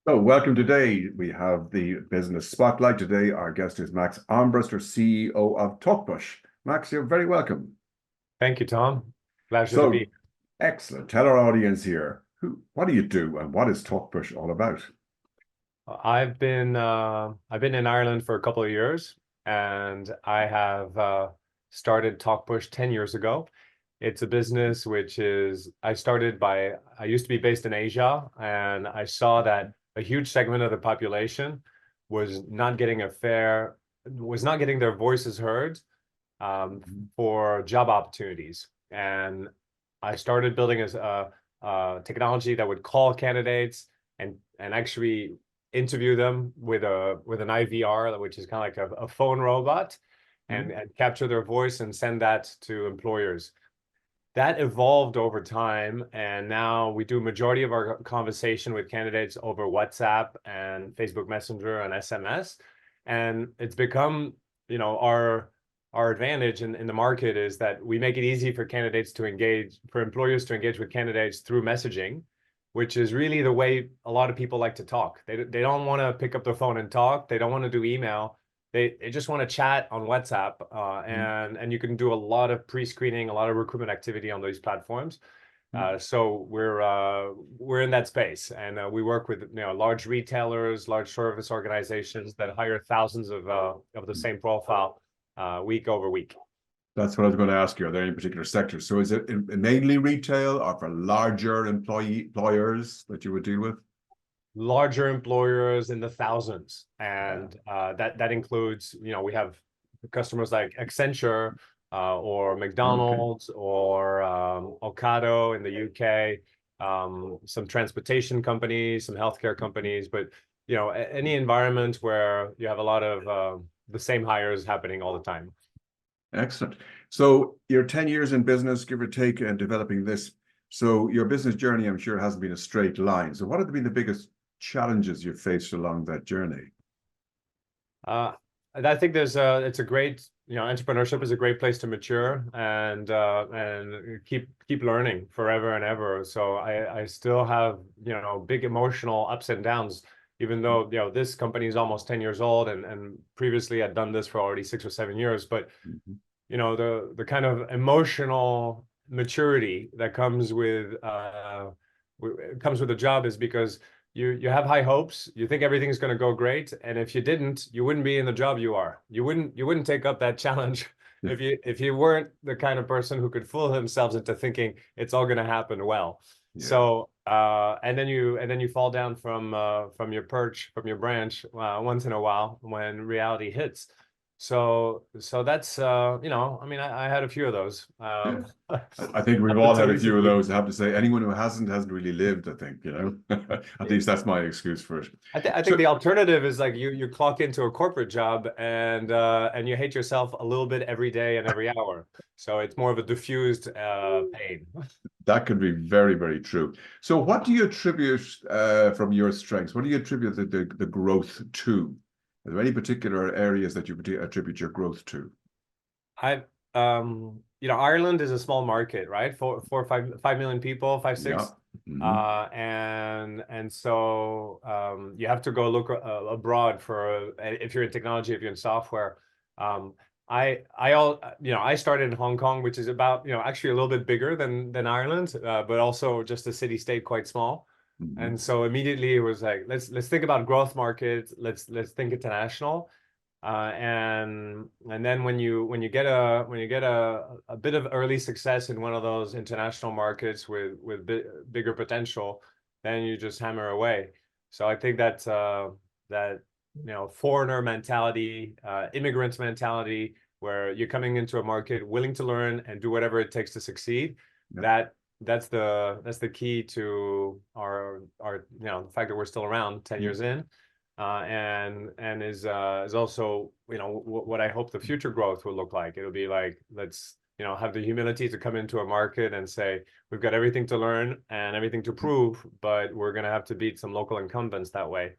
So, welcome today. We have the business spotlight. Today, our guest is Max Armbruster, CEO of TalkPush. Max, you're very welcome. Thank you, Tom. Pleasure to So, be. excellent. Tell our audience here, what do you do and what is TalkPush all about? I've been in Ireland for a couple of years, and I have started TalkPush 10 years ago. It's a business which is I used to be based in Asia, and I saw that a huge segment of the population was not getting was not getting their voices heard for job opportunities. And I started building a technology that would call candidates and actually interview them with an IVR, which is kind of like a phone robot, and capture their voice and send that to employers. That evolved over time, and now we do a majority of our conversation with candidates over WhatsApp and Facebook Messenger and SMS. And it's become, our advantage in the market is that we make it easy for employers to engage with candidates through messaging, which is really the way a lot of people like to talk. They don't want to pick up the phone and talk. They don't want to do email. They just want to chat on WhatsApp, and you can do a lot of pre-screening, a lot of recruitment activity on those platforms. So we're in that space, and we work with large retailers, large service organizations that hire thousands of the same profile week over week. That's what I was going to ask you. Are there any particular sectors? So is it mainly retail or for larger employers that you would deal with? Larger employers in the thousands, and that includes, we have customers like Accenture or McDonald's or Ocado in the UK, some transportation companies, some healthcare companies, but any environment where you have a lot of the same hires happening all the time. Excellent. So you're 10 years in business, give or take, and developing this. So your business journey, I'm sure, hasn't been a straight line. So what have been the biggest challenges you've faced along that journey? I think it's a great, entrepreneurship is a great place to mature and keep learning forever and ever. So I still have, big emotional ups and downs, even though, this company is almost 10 years old, and previously I'd done this for already 6 or 7 years. But, the kind of emotional maturity that comes with a job is because you have high hopes. You think everything's going to go great, and if you didn't, you wouldn't be in the job you are. You wouldn't take up that challenge if you weren't the kind of person who could fool themselves into thinking it's all going to happen well. Yeah. So and then you fall down from your perch, from your branch, once in a while when reality hits. So that's I mean, I had a few of those. I think we've all had a few of those. I have to say, anyone who hasn't really lived, I think, at least that's my excuse for it. I think the alternative is like you clock into a corporate job and you hate yourself a little bit every day and every hour. So it's more of a diffused pain. That could be very, very true. So what do you attribute from your strengths? What do you attribute the growth to? Are there any particular areas that you attribute your growth to? Ireland is a small market, right? 5 million people, 5, 6. Yeah. And so you have to go look abroad if you're in technology, if you're in software. I started in Hong Kong, which is about, actually a little bit bigger than Ireland, but also just a city state quite small. And so immediately it was like, let's think about growth markets. Let's think international. And then when you get a bit of early success in one of those international markets with bigger potential, then you just hammer away. So I think that foreigner mentality, immigrant mentality, where you're coming into a market willing to learn and do whatever it takes to succeed. Yep. That's the key to our the fact that we're still around 10 years in. And is also what I hope the future growth will look like. It'll be like, let's have the humility to come into a market and say we've got everything to learn and everything to prove, but we're going to have to beat some local incumbents that way.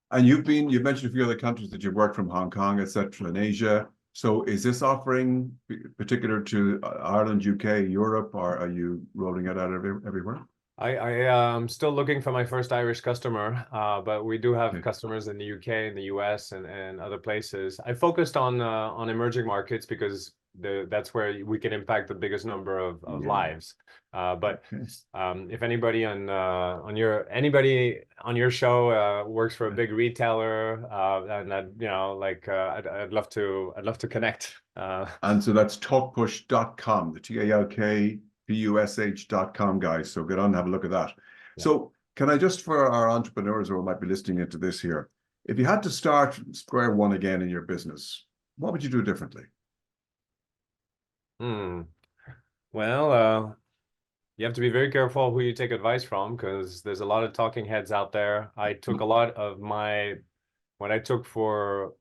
And you've mentioned a few other countries that you've worked from, Hong Kong, etc., in Asia. So is this offering particular to Ireland, UK, Europe, or are you rolling it out everywhere? I'm still looking for my first Irish customer, but we do have Okay. customers in the UK, in the US, and other places. I focused on emerging markets because that's where we can impact the biggest number of Yeah. lives. But Okay. if anybody on your show works for a Yeah. big retailer, and I'd love to connect. And so that's talkpush.com, the TALKPUSH.com, guys. So get on and have a look at that. Yeah. So can I just, for our entrepreneurs who might be listening into this here, if you had to start square one again in your business, what would you do differently? Well, you have to be very careful who you take advice from because there's a lot of talking heads out there. I took a lot of what I took for,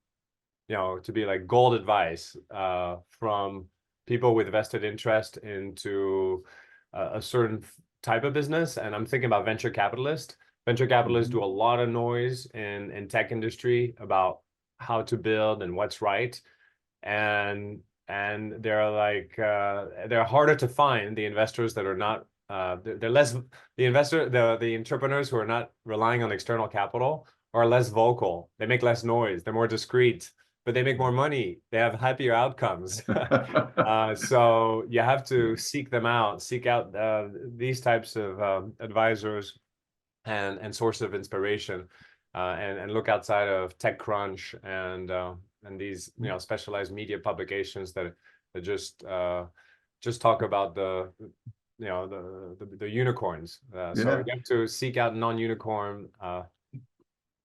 to be like gold advice from people with vested interest into a certain type of business. And I'm thinking about venture capitalists. Venture capitalists do a lot of noise in tech industry about how to build and what's right. And they're harder to find, the investors that are not they're less, the entrepreneurs who are not relying on external capital are less vocal. They make less noise. They're more discreet, but they make more money. They have happier outcomes. So you have to seek them out, seek out these types of advisors and source of inspiration, and look outside of TechCrunch and these specialized media publications that just talk about the unicorns. So Yeah. you have to seek out non-unicorn So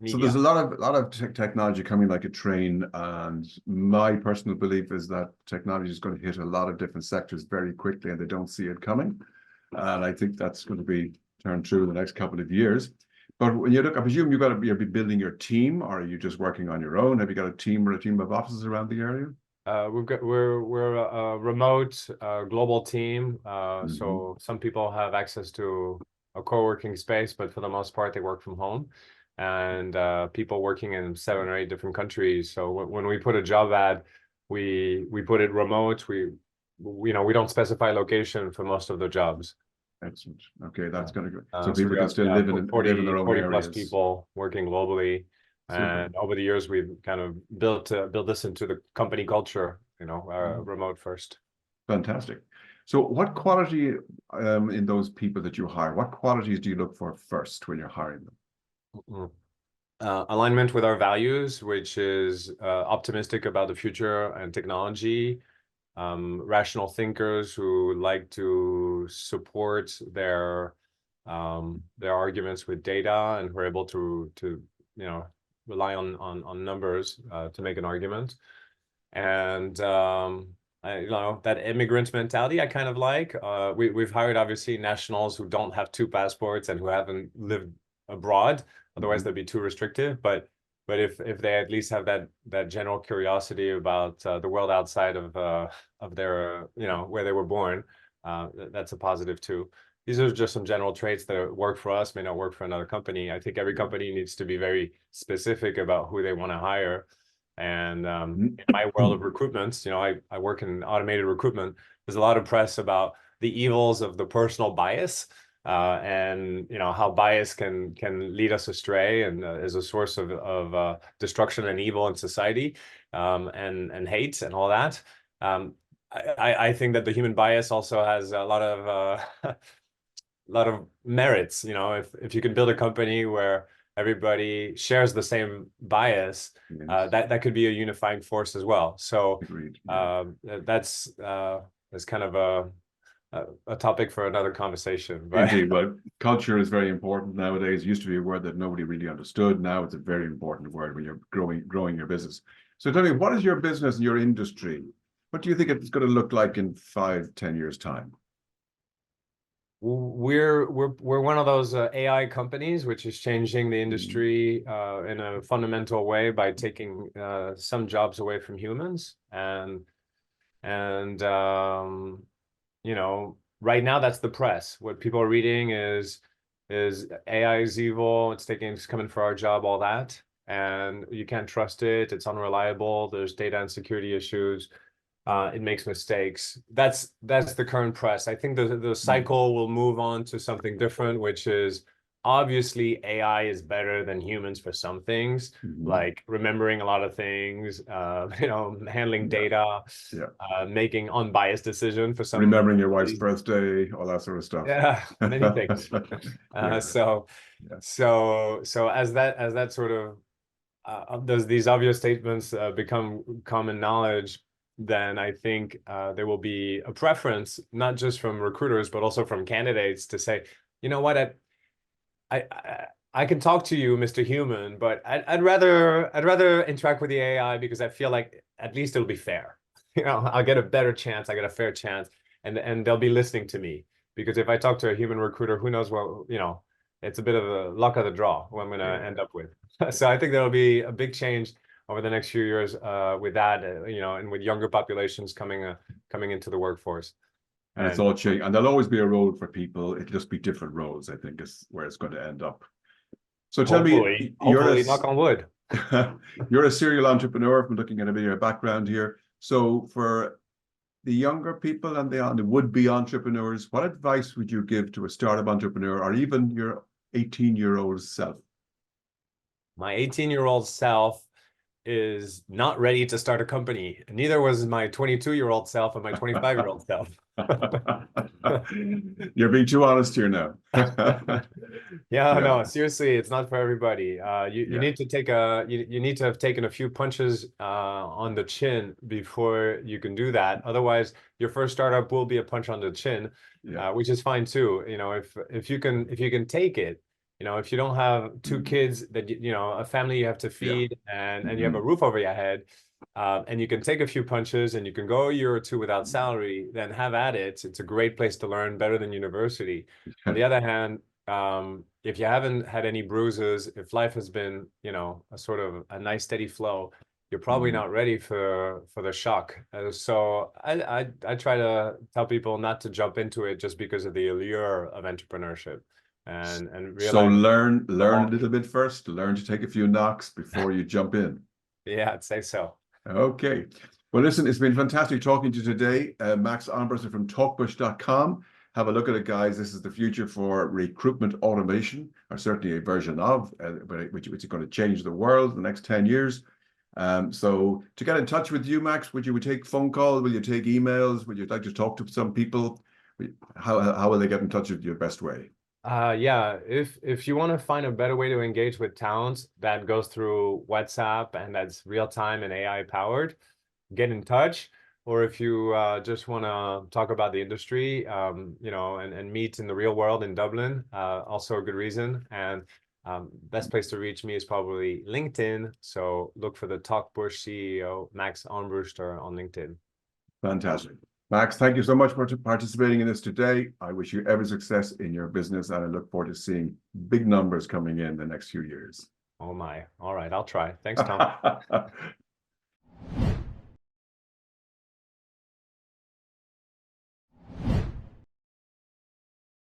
media. there's a lot of technology coming like a train, and my personal belief is that technology is going to hit a lot of different sectors very quickly, and they don't see it coming. And I think that's going to be turned true in the next couple of years. But when you look, I presume you'll be building your team, or are you just working on your own? Have you got a team or a team of offices around the area? We're a remote global team. Mm-hmm. So some people have access to a co-working space, but for the most part, they work from home. And people working in 7 or 8 different countries. So when we put a job ad, we put it remote. We don't specify location for most of the jobs. Excellent. Okay, that's going to go. So So people we can have still live in their own 40 plus areas. people working globally. Super. And over the years, we've kind of built this into the company culture, remote first. Fantastic. So what quality in those people that you hire, what qualities do you look for first when you're hiring them? Alignment with our values, which is optimistic about the future and technology, rational thinkers who like to support their arguments with data and who are able to rely on numbers to make an argument. And that immigrant mentality I kind of like. We've hired obviously nationals who don't have 2 passports and who haven't lived abroad. Otherwise, they'd be too restrictive. But if they at least have that general curiosity about the world outside of their where they were born, that's a positive too. These are just some general traits that work for us, may not work for another company. I think every company needs to be very specific about who they want to hire. And in my world of recruitment, I work in automated recruitment. There's a lot of press about the evils of the personal bias, and how bias can lead us astray and is a source of destruction and evil in society, and hate and all that. I think that the human bias also has a lot of merits. If you can build a company where everybody shares the same bias, Yes. that could be a unifying force as well. So Agreed. that's kind of a topic for another conversation. But Indeed, but culture is very important nowadays. It used to be a word that nobody really understood. Now it's a very important word when you're growing your business. So tell me, what is your business and your industry? What do you think it's going to look like in 5-10 years' time? we're one of those AI companies, which is changing the industry in a fundamental way by taking some jobs away from humans. And right now that's the press. What people are reading is AI is evil. It's coming for our job, all that, and you can't trust it. It's unreliable. There's data and security issues. it makes mistakes. That's the current press. I think the cycle will move on to something different, which is obviously AI is better than humans for some things, like remembering a lot of things, handling data, making unbiased decision for some. Remembering your wife's birthday, all that sort of stuff. Yeah, many things. So as that sort of does these obvious statements become common knowledge, then I think there will be a preference, not just from recruiters, but also from candidates to say, you know what, I can talk to you, Mr. Human, but I'd rather interact with the AI because I feel like at least it'll be fair. I'll get a better chance, I get a fair chance, and they'll be listening to me. Because if I talk to a human recruiter, who knows what, it's a bit of a luck of the draw what I'm going to end up with. So I think there'll be a big change over the next few years with that, and with younger populations coming into the workforce. And it's all changing. And there'll always be a role for people. It'll just be different roles, I think, is where it's going to end up. So tell me, hopefully, knock on wood. You're a serial entrepreneur from looking at a bit of your background here. So for the younger people and the would-be entrepreneurs, what advice would you give to a startup entrepreneur or even your 18-year-old self? My 18-year-old self is not ready to start a company. Neither was my 22-year-old self and my 25-year-old self. You're being too honest here now. No, seriously, it's not for everybody. You need to take you need to have taken a few punches on the chin before you can do that. Otherwise, your first startup will be a punch on the chin, which is fine too. If you can take it. If you don't have two kids that a family you have to feed and you have a roof over your head, and you can take a few punches and you can go a year or two without salary, then have at it. It's a great place to learn, better than university. On the other hand, if you haven't had any bruises, if life has been, a sort of a nice steady flow, you're probably not ready for the shock. So I try to tell people not to jump into it just because of the allure of entrepreneurship. And realize, so learn a little bit first, learn to take a few knocks before you jump in. Yeah, I'd say so. Okay. Well, listen, it's been fantastic talking to you today. Max Armbruster from TalkPush.com. Have a look at it, guys. This is the future for recruitment automation, or certainly a version of, which is going to change the world in the next 10 years. So to get in touch with you, Max, would you take phone calls? Will you take emails? Would you like to talk to some people? How will they get in touch with you best way? If you want to find a better way to engage with talents that goes through WhatsApp and that's real time and AI powered, get in touch. Or if you just want to talk about the industry, and meet in the real world in Dublin, also a good reason. And best place to reach me is probably LinkedIn. So look for the TalkPush CEO, Max Armbruster, on LinkedIn. Fantastic. Max, thank you so much for participating in this today. I wish you every success in your business, and I look forward to seeing big numbers coming in the next few years. Oh my. All right, I'll try. Thanks, Tom.